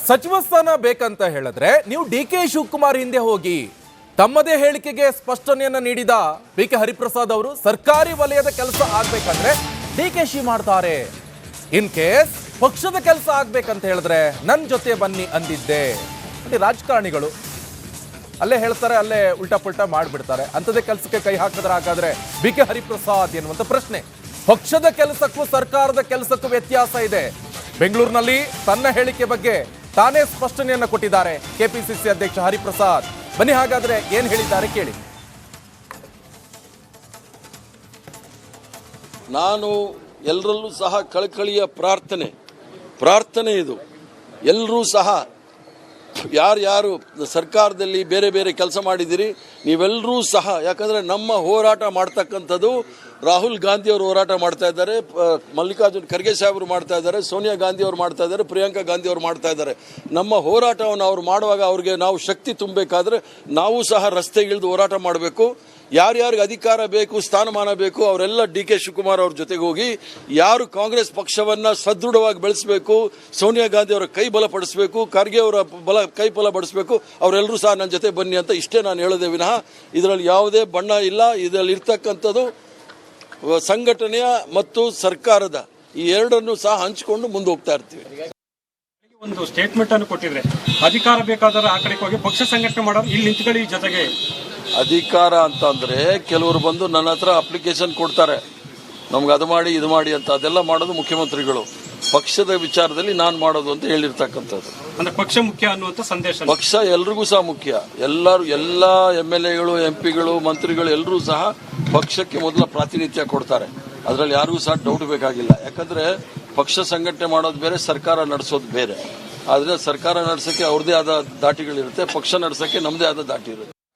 ಸಚಿವ ಸ್ಥಾನ ಬೇಕಂತ ಹೇಳಿದ್ರೆ ನೀವು ಡಿ.ಕೆ. ಶಿವಕುಮಾರ್ ಹಿಂದೆ ಹೋಗಿ. ತಮ್ಮದೇ ಹೇಳಿಕೆಗೆ ಸ್ಪಷ್ಟನೆಯನ್ನ ನೀಡಿದ ಬಿ.ಕೆ. ಹರಿಪ್ರಸಾದ್ ಅವರು ಸರ್ಕಾರಿ ವಲಯದ ಕೆಲಸ ಆಗ್ಬೇಕಂದ್ರೆ ಡಿ.ಕೆ.ಶಿ ಮಾಡ್ತಾರೆ. ಇನ್ ಕೇಸ್ ಪಕ್ಷದ ಕೆಲಸ ಆಗ್ಬೇಕಂತ ಹೇಳಿದ್ರೆ ನನ್ನ ಜೊತೆ ಬನ್ನಿ ಅಂದಿದ್ದೆ. ರಾಜಕಾರಣಿಗಳು ಅಲ್ಲೇ ಹೇಳ್ತಾರೆ, ಅಲ್ಲೇ ಉಲ್ಟಾ ಪುಲ್ಟಾ ಮಾಡಿಬಿಡ್ತಾರೆ. ಅಂಥದೇ ಕೆಲಸಕ್ಕೆ ಕೈ ಹಾಕಿದ್ರೆ ಹಾಗಾದ್ರೆ ಬಿ.ಕೆ. ಹರಿಪ್ರಸಾದ್ ಎನ್ನುವಂತ ಪ್ರಶ್ನೆ. ಪಕ್ಷದ ಕೆಲಸಕ್ಕೂ ಸರ್ಕಾರದ ಕೆಲಸಕ್ಕೂ ವ್ಯತ್ಯಾಸ ಇದೆ. ಬೆಂಗಳೂರಿನಲ್ಲಿ ತನ್ನ ಹೇಳಿಕೆ ಬಗ್ಗೆ ತಾನೇ ಸ್ಪಷ್ಟನೆಯನ್ನ ಕೊಟ್ಟಿದ್ದಾರೆ ಕೆಪಿಸಿಸಿ ಅಧ್ಯಕ್ಷ ಹರಿಪ್ರಸಾದ್. ಬನ್ನಿ ಹಾಗಾದ್ರೆ ಏನ್ ಹೇಳಿದ್ದಾರೆ ಕೇಳಿ. ನಾನು ಎಲ್ಲರಲ್ಲೂ ಸಹ ಕಳಕಳಿಯ ಪ್ರಾರ್ಥನೆ ಇದು. ಎಲ್ಲರೂ ಸಹ ಯಾರು ಸರ್ಕಾರದಲ್ಲಿ ಬೇರೆ ಬೇರೆ ಕೆಲಸ ಮಾಡಿದ್ದೀರಿ ನೀವೆಲ್ಲರೂ ಸಹ, ಯಾಕಂದರೆ ನಮ್ಮ ಹೋರಾಟ ಮಾಡ್ತಕ್ಕಂಥದ್ದು ರಾಹುಲ್ ಗಾಂಧಿ ಅವರು ಹೋರಾಟ ಮಾಡ್ತಾ ಇದ್ದಾರೆ, ಮಲ್ಲಿಕಾರ್ಜುನ್ ಖರ್ಗೆ ಸಾಹೇಬರು ಮಾಡ್ತಾ ಇದ್ದಾರೆ, ಸೋನಿಯಾ ಗಾಂಧಿ ಅವರು ಮಾಡ್ತಾ ಇದ್ದಾರೆ, ಪ್ರಿಯಾಂಕಾ ಗಾಂಧಿ ಅವರು ಮಾಡ್ತಾ ಇದ್ದಾರೆ. ನಮ್ಮ ಹೋರಾಟವನ್ನು ಅವ್ರು ಮಾಡುವಾಗ ಅವ್ರಿಗೆ ನಾವು ಶಕ್ತಿ ತುಂಬಬೇಕಾದ್ರೆ ನಾವು ಸಹ ರಸ್ತೆಗಿಳಿದು ಹೋರಾಟ ಮಾಡಬೇಕು. ಯಾರ್ಯಾರಿಗೆ ಅಧಿಕಾರ ಬೇಕು, ಸ್ಥಾನಮಾನ ಬೇಕು, ಅವರೆಲ್ಲ ಡಿ.ಕೆ. ಶಿವಕುಮಾರ್ ಅವ್ರ ಜೊತೆಗೆ ಹೋಗಿ ಯಾರು ಕಾಂಗ್ರೆಸ್ ಪಕ್ಷವನ್ನು ಸದೃಢವಾಗಿ ಬೆಳೆಸಬೇಕು, ಸೋನಿಯಾ ಗಾಂಧಿ ಅವರ ಕೈ ಬಲಪಡಿಸಬೇಕು, ಖರ್ಗೆ ಅವರ ಕೈ ಬಲಪಡಿಸಬೇಕು, ಅವರೆಲ್ಲರೂ ಸಹ ನನ್ನ ಜೊತೆ ಬನ್ನಿ ಅಂತ ಇಷ್ಟೇ ನಾನು ಹೇಳೋದೇ ವಿನಃ ಇದರಲ್ಲಿ ಯಾವುದೇ ಬಣ್ಣ ಇಲ್ಲ. ಇದರಲ್ಲಿ ಇರ್ತಕ್ಕಂಥದ್ದು ಸಂಘಟನೆಯ ಮತ್ತು ಸರ್ಕಾರದ ಈ ಎರಡನ್ನು ಸಹ ಹಂಚಿಕೊಂಡು ಮುಂದೆ ಹೋಗ್ತಾ ಇರ್ತೀವಿ. ಒಂದು ಸ್ಟೇಟ್ಮೆಂಟ್ ಅನ್ನು ಕೊಟ್ಟಿದ್ರೆ ಅಧಿಕಾರ ಬೇಕಾದರೆ ಆ ಕಡೆಗೆ ಹೋಗಿ ಪಕ್ಷ ಸಂಘಟನೆ ಮಾಡೋರು ಇಲ್ಲಿ ನಿಂತ್ಕೊಳ್ಳಿ. ಜೊತೆಗೆ ಅಧಿಕಾರ ಅಂತಂದ್ರೆ ಕೆಲವರು ಬಂದು ನನ್ನ ಹತ್ರ ಅಪ್ಲಿಕೇಶನ್ ಕೊಡ್ತಾರೆ, ನಮ್ಗೆ ಅದು ಮಾಡಿ ಇದು ಮಾಡಿ ಅಂತ. ಅದೆಲ್ಲ ಮಾಡೋದು ಮುಖ್ಯಮಂತ್ರಿಗಳು. ಪಕ್ಷದ ವಿಚಾರದಲ್ಲಿ ನಾನು ಮಾಡೋದು ಅಂತ ಹೇಳಿರ್ತಕ್ಕಂಥದ್ದು. ಅಂದ್ರೆ ಪಕ್ಷ ಮುಖ್ಯ ಅನ್ನುವಂಥ ಸಂದೇಶ. ಪಕ್ಷ ಎಲ್ರಿಗೂ ಸಹ ಮುಖ್ಯ. ಎಲ್ಲ MLA ಗಳು, MP ಗಳು, ಮಂತ್ರಿಗಳು ಎಲ್ಲರೂ ಸಹ ಪಕ್ಷಕ್ಕೆ ಮೊದಲ ಪ್ರಾತಿನಿಧ್ಯ ಕೊಡ್ತಾರೆ. ಅದರಲ್ಲಿ ಯಾರಿಗೂ ಸಹ ಡೌಟ್ ಬೇಕಾಗಿಲ್ಲ. ಯಾಕಂದ್ರೆ ಪಕ್ಷ ಸಂಘಟನೆ ಮಾಡೋದು ಬೇರೆ, ಸರ್ಕಾರ ನಡೆಸೋದು ಬೇರೆ. ಆದರೆ ಸರ್ಕಾರ ನಡೆಸೋಕ್ಕೆ ಅವ್ರದೇ ಆದ ದಾಟಿಗಳಿರುತ್ತೆ, ಪಕ್ಷ ನಡೆಸೋಕ್ಕೆ ನಮ್ಮದೇ ಆದ ದಾಟಿ ಇರುತ್ತೆ.